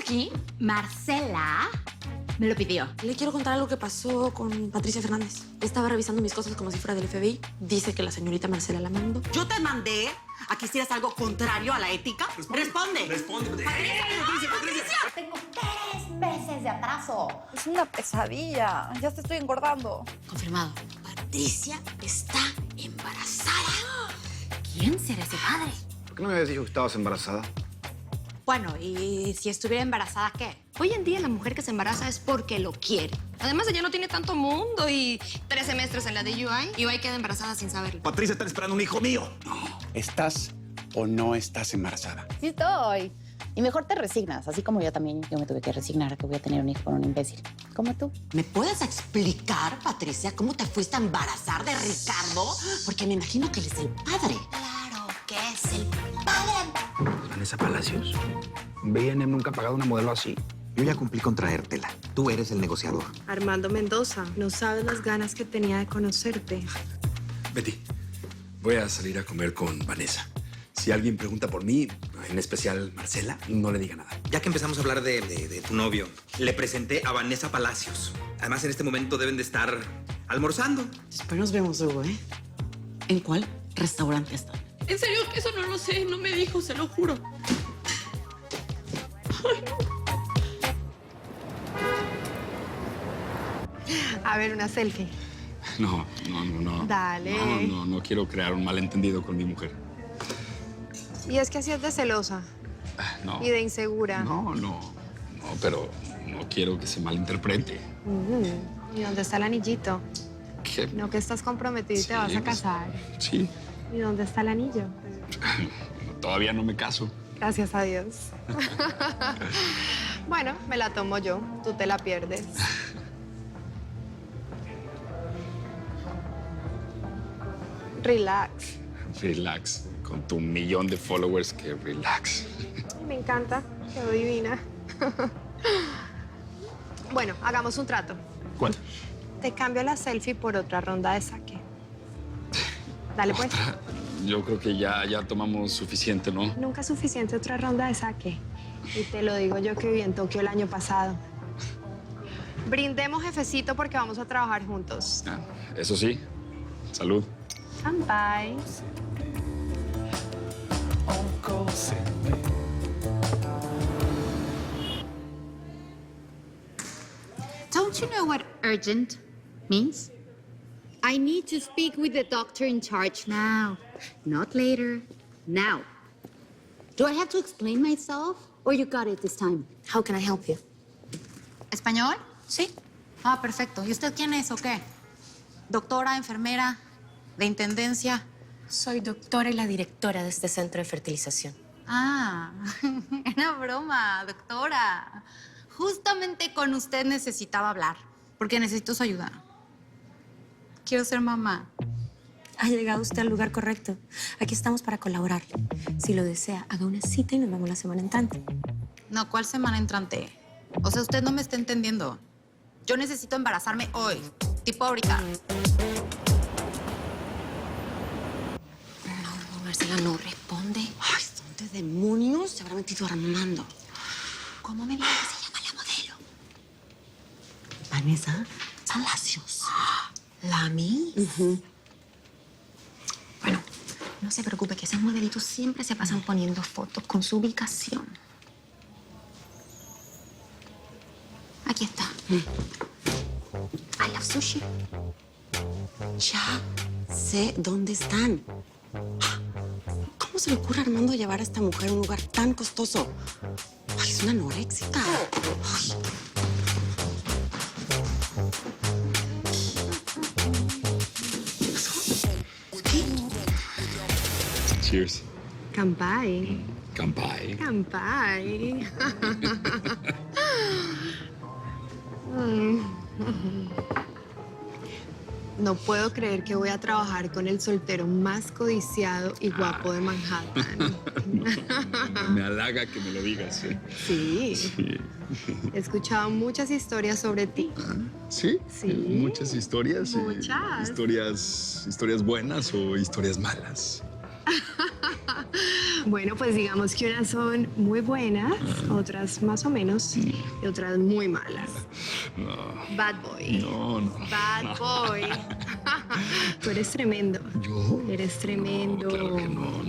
aquí? Marcela me lo pidió. Le quiero contar algo que pasó con Patricia Fernández. Estaba revisando mis cosas como si fuera del FBI. Dice que la señorita Marcela la mandó. Yo te mandé a que hicieras algo contrario a la ética. Responde. Responde. Patricia. Tengo 3 meses de atraso. Es una pesadilla. Ya te estoy engordando. Confirmado. Patricia está embarazada. ¿Quién será ese padre? ¿Por qué no me habías dicho que estabas embarazada? Bueno, ¿y si estuviera embarazada qué? Hoy en día la mujer que se embaraza es porque lo quiere. Además, ella no tiene tanto mundo y 3 semestres en la de UI y hoy queda embarazada sin saberlo. Patricia está esperando un hijo mío. ¿Estás o no estás embarazada? Sí estoy. Y mejor te resignas, así como yo también. Yo me tuve que resignar a que voy a tener un hijo con un imbécil. Como tú. ¿Me puedes explicar, Patricia, cómo te fuiste a embarazar de Ricardo? Porque me imagino que él es el padre. Claro que es el padre. Vanessa Palacios. B&M nunca ha pagado una modelo así. Yo ya cumplí con traértela. Tú eres el negociador. Armando Mendoza, no sabes las ganas que tenía de conocerte. Betty, voy a salir a comer con Vanessa. Si alguien pregunta por mí, en especial Marcela, no le diga nada. Ya que empezamos a hablar de tu novio, le presenté a Vanessa Palacios. Además, en este momento deben de estar almorzando. Después nos vemos, Hugo, ¿eh? ¿En cuál restaurante está? En serio, eso no lo sé, no me dijo, se lo juro. A ver, una selfie. No. Dale. No quiero crear un malentendido con mi mujer. Y es que así es de celosa No. y de insegura. No, pero no quiero que se malinterprete. ¿Y dónde está el anillito? ¿Qué? No que estás comprometido y te vas a casar. Sí, ¿Y dónde está el anillo? todavía no me caso. Gracias a Dios. Bueno, me la tomo yo. Tú te la pierdes. Relax. Relax. Con tu 1,000,000 de followers, que relax. Me encanta. Quedó divina. Bueno, hagamos un trato. ¿Cuál? Te cambio la selfie por otra ronda de saque. Dale, pues. Yo creo que ya tomamos suficiente, ¿no? Nunca es suficiente otra ronda de saque. Y te lo digo yo que viví en Tokio el año pasado. Brindemos, jefecito, porque vamos a trabajar juntos. Ah, eso sí. Salud. Bye. Don't you know what urgent means? I need to speak with the doctor in charge now, not later, now. Do I have to explain myself or you got it this time? How can I help you? ¿Español? Sí. Ah, perfecto. ¿Y usted quién es o qué? ¿Doctora, enfermera, de intendencia? Soy doctora y la directora de este centro de fertilización. Ah, era broma, doctora. Justamente con usted necesitaba hablar, porque necesito su ayuda. Quiero ser mamá. Ha llegado usted al lugar correcto. Aquí estamos para colaborarle. Si lo desea, haga una cita y nos vemos la semana entrante. No, ¿cuál semana entrante? O sea, usted no me está entendiendo. Yo necesito embarazarme hoy, tipo ahorita. No, Marcela no responde. Ay, ¿dónde demonios se habrá metido Armando? ¿Cómo me dijo que se llama la modelo? Vanessa Palacios. La Miss. Bueno, no se preocupe que esos modelitos siempre se pasan poniendo fotos con su ubicación. Aquí está. I love sushi. Ya sé dónde están. ¿Cómo se le ocurre a Armando llevar a esta mujer a un lugar tan costoso? Ay, es una anoréxica. Ay. Cheers. Kanpai. Kanpai. Kanpai. No puedo creer que voy a trabajar con el soltero más codiciado y guapo de Manhattan. Me halaga que me lo digas. Sí. Sí. He escuchado muchas historias sobre ti. ¿Sí? Sí. Muchas historias. Muchas. Historias buenas o historias malas. Bueno, pues digamos que unas son muy buenas, otras más o menos y otras muy malas. Bad boy. No. Bad boy. Tú eres tremendo. ¿Yo? Eres tremendo. Claro que no.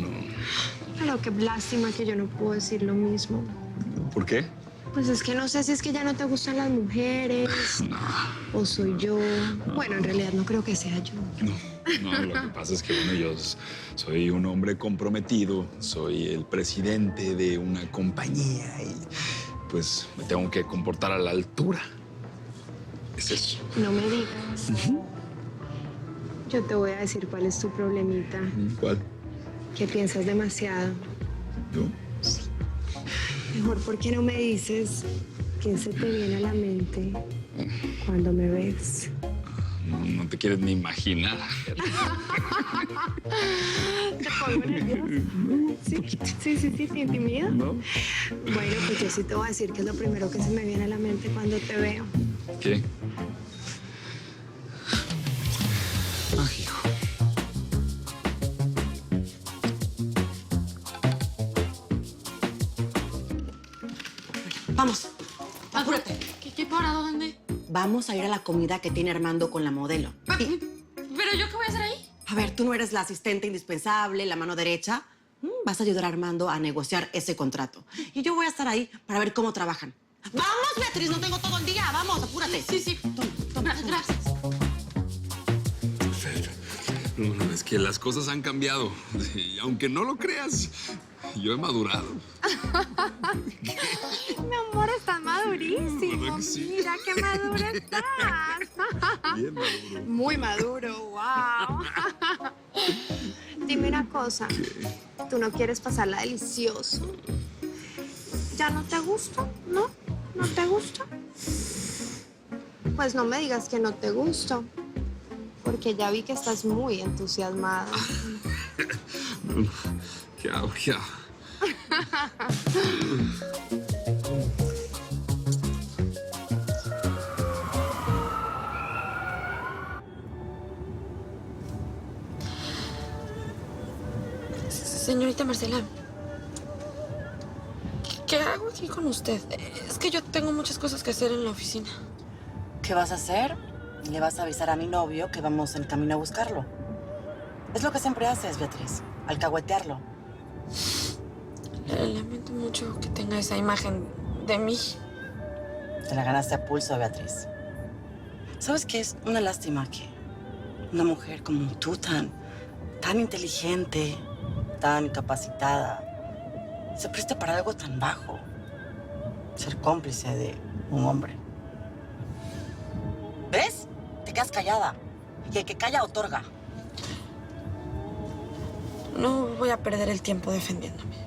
Pero qué lástima que yo no puedo decir lo mismo. ¿Por qué? Pues es que no sé si es que ya no te gustan las mujeres o soy yo. Bueno, en realidad no creo que sea yo. No, lo que pasa es que, bueno, yo soy un hombre comprometido, soy el presidente de una compañía y pues me tengo que comportar a la altura. Es eso. No me digas. Yo te voy a decir cuál es tu problemita. ¿Cuál? Que piensas demasiado. ¿Yo? Mejor, ¿por qué no me dices qué se te viene a la mente cuando me ves? No te quieres ni imaginar. ¿Te pongo nerviosa? Sí, ¿te intimida? ¿No? Bueno, pues yo sí te voy a decir que es lo primero que se me viene a la mente cuando te veo. ¿Qué? Ay, hijo. Vamos, apúrate. ¿Qué para dónde? Vamos a ir a la comida que tiene Armando con la modelo. ¿Pero yo qué voy a hacer ahí? A ver, tú no eres la asistente indispensable, la mano derecha. Vas a ayudar a Armando a negociar ese contrato. Y yo voy a estar ahí para ver cómo trabajan. ¡Vamos, Beatriz! No tengo todo el día. Vamos, apúrate. Sí. Toma. Gracias. No, es que las cosas han cambiado. Y aunque no lo creas, yo he madurado. Mi amor, estás madurísimo. ¿Verdad que sí? Mira qué maduro estás. Bien maduro. Muy maduro, wow. Dime una cosa. ¿Tú no quieres pasarla delicioso? ¿Ya no te gusta? ¿No? ¿No te gusta? Pues no me digas que no te gusta. Porque ya vi que estás muy entusiasmada. ¿Qué hago? Señorita Marcela, ¿qué hago aquí con usted? Es que yo tengo muchas cosas que hacer en la oficina. ¿Qué vas a hacer? Le vas a avisar a mi novio que vamos en camino a buscarlo. Es lo que siempre haces, Beatriz, alcahuetearlo. Lamento mucho que tenga esa imagen de mí. Te la ganaste a pulso, Beatriz. ¿Sabes qué? Es una lástima que una mujer como tú, tan inteligente, tan capacitada, se preste para algo tan bajo. Ser cómplice de un hombre. ¿Ves? Te quedas callada. Y el que calla otorga. No voy a perder el tiempo defendiéndome.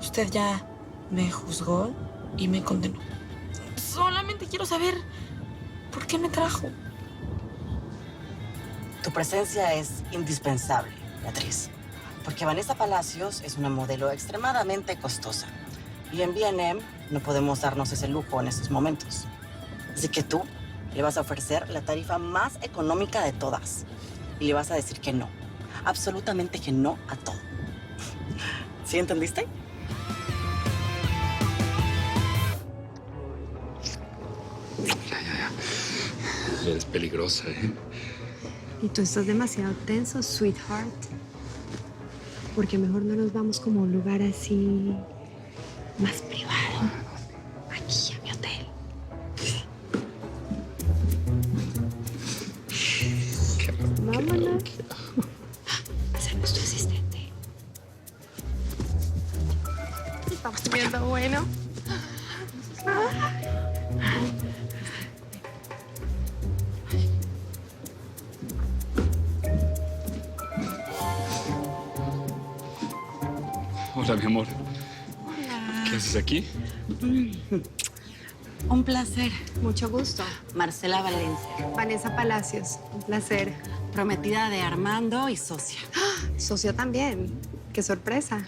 Usted ya me juzgó y me condenó. Solamente quiero saber por qué me trajo. Tu presencia es indispensable, Beatriz. Porque Vanessa Palacios es una modelo extremadamente costosa. Y en B&M no podemos darnos ese lujo en estos momentos. Así que tú le vas a ofrecer la tarifa más económica de todas. Y le vas a decir que no. Absolutamente que no a todo. ¿Sí entendiste? Ya. Eres peligrosa, ¿eh? Y tú estás demasiado tenso, sweetheart. Porque mejor no nos vamos como a un lugar así más privado. Aquí, a mi hotel. Vámonos. Hacemos tu asistente. Estamos viendo bueno. Hola, mi amor. Hola. ¿Qué haces aquí? Un placer. Mucho gusto. Marcela Valencia. Vanessa Palacios, un placer. Prometida de Armando y socia. Socio también. Qué sorpresa.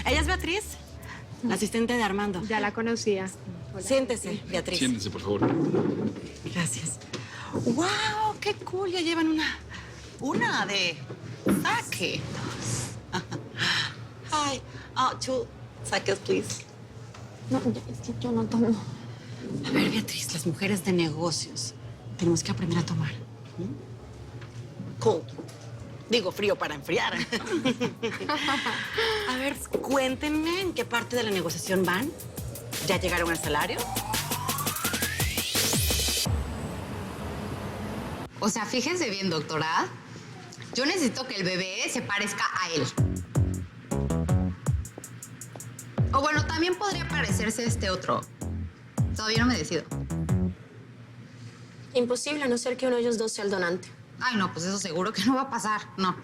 Ella es Beatriz, la asistente de Armando. Ya la conocía. Hola. Siéntese, Beatriz. Siéntense, por favor. Gracias. ¡Wow! ¡Qué cool! Ya llevan una de saque. Ay, Oh, 2 seconds, please. No, es que yo no tomo. A ver, Beatriz, las mujeres de negocios tenemos que aprender a tomar. Cold. Digo, frío para enfriar. A ver, cuéntenme en qué parte de la negociación van. ¿Ya llegaron al salario? O sea, fíjense bien, doctora. Yo necesito que el bebé se parezca a él. O bueno, también podría parecerse a este otro. Todavía no me decido. Imposible, a no ser que uno de ellos dos sea el donante. Ay, no, pues eso seguro que no va a pasar, no.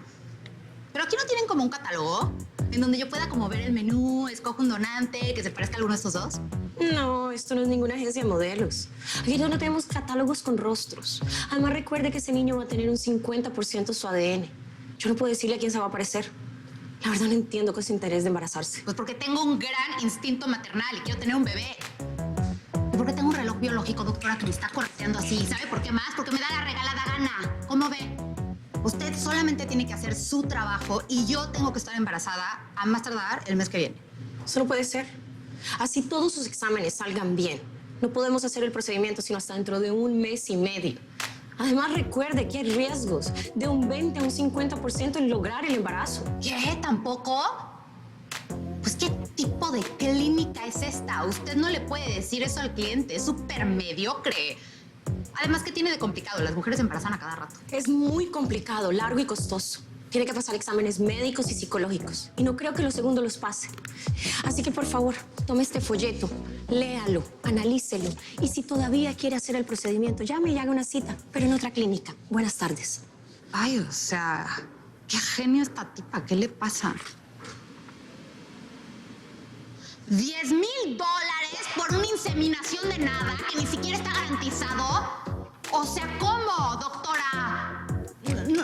Pero aquí no tienen como un catálogo en donde yo pueda como ver el menú, escojo un donante que se parezca a alguno de estos dos. No, esto no es ninguna agencia de modelos. Aquí no tenemos catálogos con rostros. Además, recuerde que ese niño va a tener un 50% su ADN. Yo no puedo decirle a quién se va a parecer. La verdad no entiendo qué es su interés de embarazarse. Pues porque tengo un gran instinto maternal y quiero tener un bebé. Y porque tengo un reloj biológico, doctora, que me está correteando así. ¿Sabe por qué más? Porque me da la regalada gana. ¿Cómo ve? Usted solamente tiene que hacer su trabajo y yo tengo que estar embarazada a más tardar el mes que viene. Eso no puede ser. Así todos sus exámenes salgan bien. No podemos hacer el procedimiento sino hasta dentro de 1 mes y medio. Además, recuerde que hay riesgos de un 20 a un 50% en lograr el embarazo. ¿Qué? ¿Tampoco? Pues, ¿qué tipo de clínica es esta? Usted no le puede decir eso al cliente. Es súper mediocre. Además, ¿qué tiene de complicado? Las mujeres se embarazan a cada rato. Es muy complicado, largo y costoso. Tiene que pasar exámenes médicos y psicológicos. Y no creo que los segundos los pase. Así que, por favor, tome este folleto, léalo, analícelo. Y si todavía quiere hacer el procedimiento, llame y haga una cita, pero en otra clínica. Buenas tardes. Ay, o sea, qué genio esta tipa. ¿Qué le pasa? $10,000 por una inseminación de nada que ni siquiera está garantizado. O sea, ¿cómo, doctora?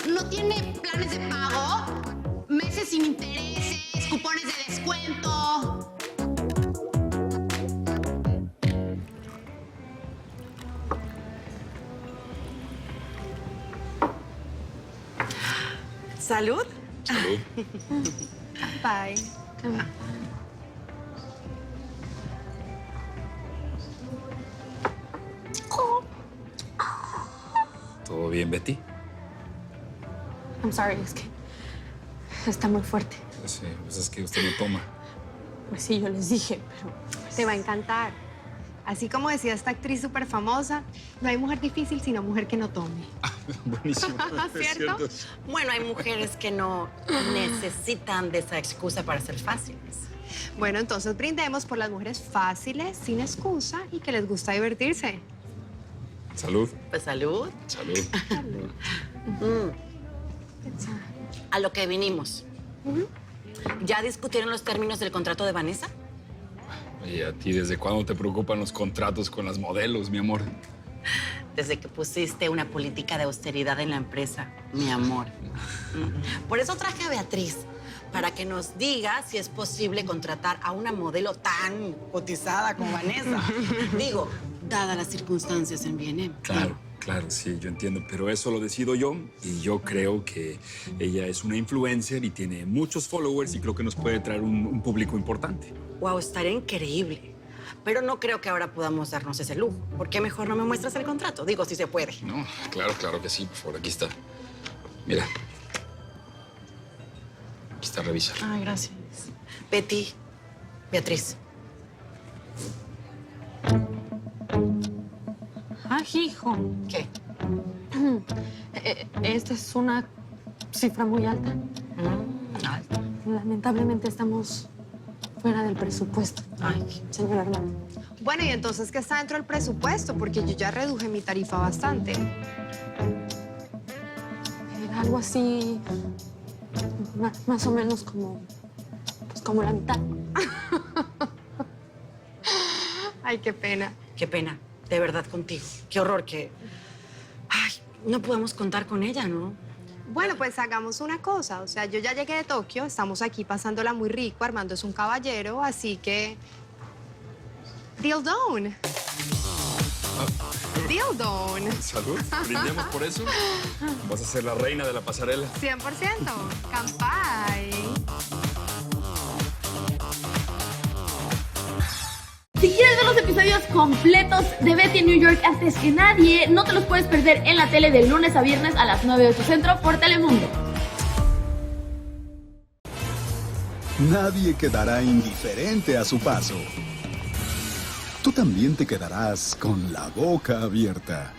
¿No tiene planes de pago? ¿Meses sin intereses? ¿Cupones de descuento? ¿Salud? Salud. Bye. ¿Todo bien, Betty? I'm sorry, es que está muy fuerte. Sí, pues es que usted no toma. Pues sí, yo les dije, pero... Te va a encantar. Así como decía esta actriz súper famosa, no hay mujer difícil sino mujer que no tome. Buenísimo. ¿Cierto? Bueno, hay mujeres que no necesitan de esa excusa para ser fáciles. Bueno, entonces brindemos por las mujeres fáciles, sin excusa y que les gusta divertirse. Salud. Pues salud. Salud. A lo que vinimos. ¿Ya discutieron los términos del contrato de Vanessa? Oye, ¿a ti desde cuándo te preocupan los contratos con las modelos, mi amor? Desde que pusiste una política de austeridad en la empresa, mi amor. Por eso traje a Beatriz, para que nos diga si es posible contratar a una modelo tan cotizada como Vanessa. Digo, dadas las circunstancias en B&M. Claro, sí, yo entiendo, pero eso lo decido yo y yo creo que ella es una influencer y tiene muchos followers y creo que nos puede traer un público importante. Wow, estaría increíble. Pero no creo que ahora podamos darnos ese lujo. ¿Por qué mejor no me muestras el contrato? Digo, si se puede. No, claro que sí, por favor, aquí está. Mira. Aquí está, revisa. Ay, gracias. Betty, Beatriz. Ah, hijo. ¿Qué? Esta es una cifra muy alta. Alto. Lamentablemente estamos fuera del presupuesto. Ay, Señor Armando. Bueno, y entonces, ¿qué está dentro del presupuesto? Porque yo ya reduje mi tarifa bastante. Era algo así, más o menos como, pues como la mitad. Ay, qué pena. qué pena, de verdad, contigo. Qué horror que... Ay, no podemos contar con ella, ¿no? Bueno, pues hagamos una cosa. O sea, yo ya llegué de Tokio, estamos aquí pasándola muy rico, Armando es un caballero, así que... Deal done. Deal done. Salud. Brindemos por eso. Vas a ser la reina de la pasarela. 100%. Kanpai. episodios completos de Betty en New York antes que nadie. No te los puedes perder en la tele de lunes a viernes a las 9 de tu centro por Telemundo. Nadie quedará indiferente a su paso. Tú también te quedarás con la boca abierta.